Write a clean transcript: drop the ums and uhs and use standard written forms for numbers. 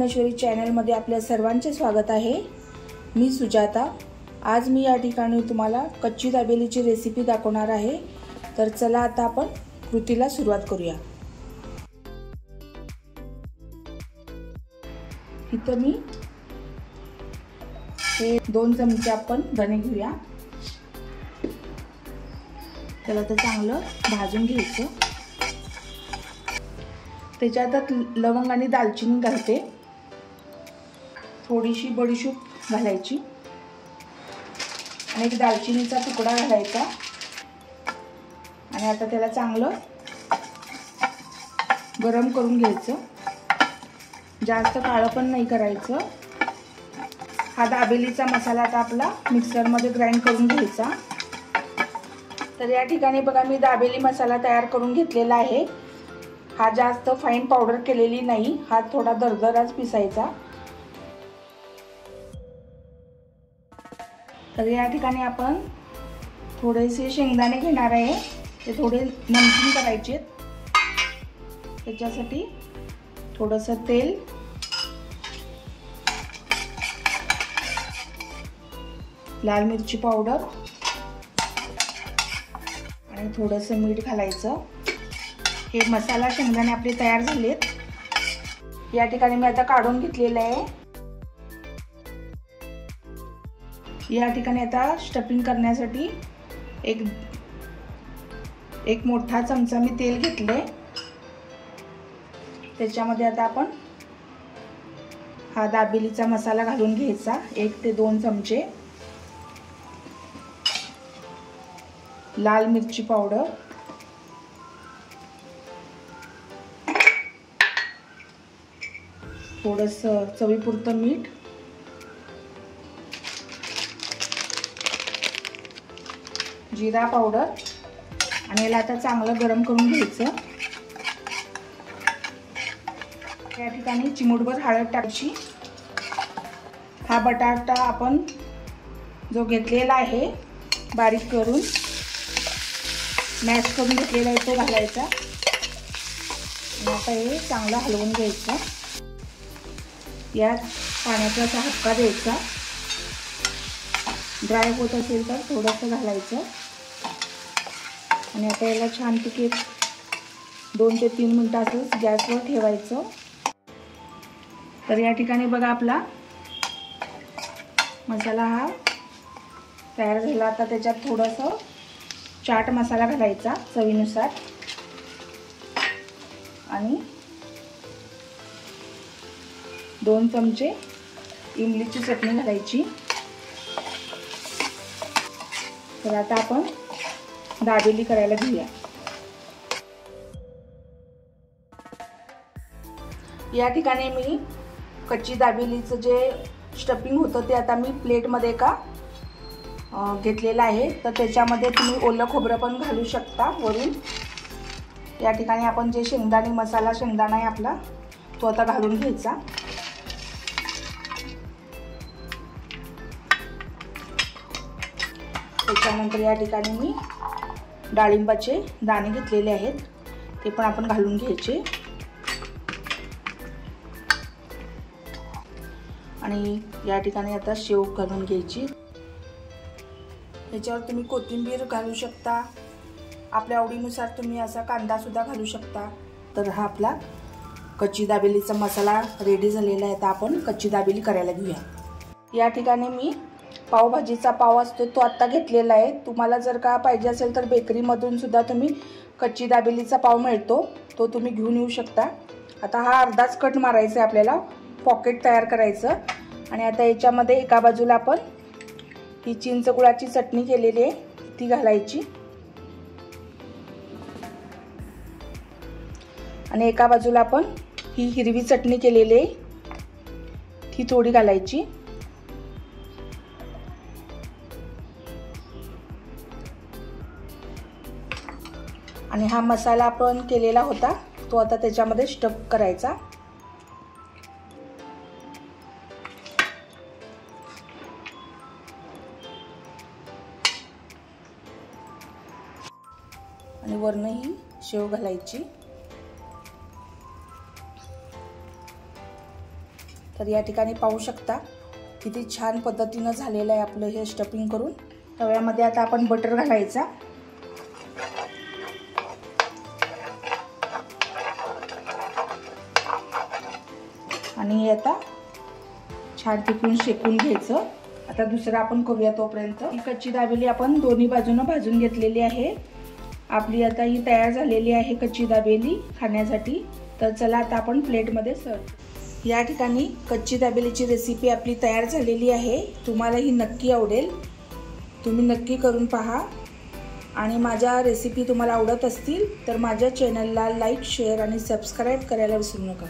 रामेश्वरी चॅनलमध्ये आपल्या सर्वांचे स्वागत आहे। मी सुजाता। आज मी या ठिकाणी तुम्हाला कच्ची दाबेलीची रेसिपी दाखवणार आहे। तर चला आता आपण कृतीला सुरुवात करूया। इथं मी हे 2 चमचे आपण धणे घेऊया। त्याला तर चांगलं भाजून घ्यायचं। त्याच्यात लवंग आणि दालचिनी घालते, थोडीशी बडीशेप घालायची आणि एक दालचिनीचा तुकडा घालायचा आणि आता त्याला चांगलं गरम करून घ्यायचं। जास्त काळं पण नाही करायचं। हा दाबेलीचा मसाला आता आपला मिक्सर मध्ये ग्राइंड करून घ्यायचा। तर या ठिकाणी बघा मी दाबेली मसाला तयार करून घेतलेला आहे। हा जास्त फाइन पावडर केलेली नाही, हा थोडा दरदराच पिसायचा। तर या ठिकाणी आपण थोडेसे शेंगदाणे घेणार आहे, ते थोडे नमकीन करायचे। त्याच्यासाठी थोडंसं तेल, लाल मिरची पावडर आणि थोडंसं मीठ घालायचं। हे मसाला शेंगदाणे आपले तयार झालेत। या ठिकाणी मी आता काढून घेतलेले आहे। या ठिकाणी आता स्टफिंग करण्यासाठी एक मोठा चमचा मी तेल घेतले। त्याच्यामध्ये आता आपण हा दाबेलीचा मसाला घालून घ्यायचा, 1 ते 2 चमचे। लाल मिरची पावडर, थोडंसं चवीपुरतं मीठ, जिरा पावडर आणि याला आता चांगलं गरम करून घ्यायचं। या ठिकाणी चिमूटभर हळद टाकायची। हा बटाटा आपण जो घेतलेला आहे बारीक करून मॅश करून घेतलेला आहे तो घालायचा आणि आता हे चांगलं हलवून घ्यायचं। यात पाण्याचा हक्का द्यायचा। ड्राय होत असेल तर थोडंसं घालायचं आणि आता याला छानपैकी 2 ते 3 मिनिटं असं गॅसवर ठेवायचं। तर या ठिकाणी बघा आपला मसाला हा तयार झाला। आता त्याच्यात थोडंसं चाट मसाला घालायचा चवीनुसार आणि 2 चमचे इमलीची चटणी घालायची। तर आता आपण दाबेली करायला घेऊया। या ठिकाणी मी कच्ची दाबेलीचं जे स्टफिंग होतं ते आता मी प्लेटमध्ये का घेतलेलं आहे। तर त्याच्यामध्ये तुम्ही ओलं खोबरं पण घालू शकता वरून। या ठिकाणी आपण जे शेंगदाणे मसाला शेंगदाणा आहे आपला तो आता घालून घ्यायचा। त्याच्यानंतर या ठिकाणी मी डाळिंबाचे दाणे घेतलेले आहेत, ते पण आपण घालून घ्यायचे आणि या ठिकाणी आता शेव घालून घ्यायची। याच्यावर तुम्ही कोथिंबीर घालू शकता, आपल्या आवडीनुसार तुम्ही असा कांदा सुद्धा घालू शकता। तर हा आपला कच्ची दाबेलीचा मसाला रेडी झालेला आहे। आता आपण कच्ची दाबेली करायला घेऊया। या ठिकाणी मी पावभाजीचा पाव असतो तो आता घेतलेला आहे। तुम्हाला जर का पाहिजे असेल तर बेकरीमधून सुद्धा तुम्ही कच्ची दाबेलीचा पाव मिळतो, तो तुम्ही घेऊन येऊ शकता। आता हा अर्धाच कट मारायचा आहे आपल्याला, पॉकेट तयार करायचं आणि आता याच्यामध्ये एका बाजूला आपण ही चिंच गुळाची चटणी केलेली आहे ती घालायची आणि एका बाजूला आपण ही हिरवी चटणी केलेली आहे ती थोडी घालायची आणि हा मसाला आपण केलेला होता तो आता त्याच्यामध्ये स्टफ करायचा। आणि वरून ही शेव घालायची। तर या ठिकाणी पाहू शकता किती छान पद्धतीनं झालेलं आहे आपलं हे स्टफिंग करून. तव्यामध्ये आता आपण बटर घालायचा आणि आता छान तिकून शेकून घ्यायचं. आता दुसरं आपण करूया. तोपर्यंत ही कच्ची दाबेली आपण दोन्ही बाजूनं भाजून घेतलेली आहे. आपली आता ही तयार झालेली आहे कच्ची दाबेली खाण्यासाठी. तर चला आता आपण प्लेटमध्ये सर्व. या ठिकाणी कच्ची दाबेलीची रेसिपी आपली तयार झालेली आहे. तुम्हाला ही नक्की आवडेल, तुम्ही नक्की करून पहा. आणि माझ्या रेसिपी तुम्हाला आवडत असतील तर माझ्या चॅनलला लाईक, शेअर आणि सबस्क्राईब करायला विसरू नका.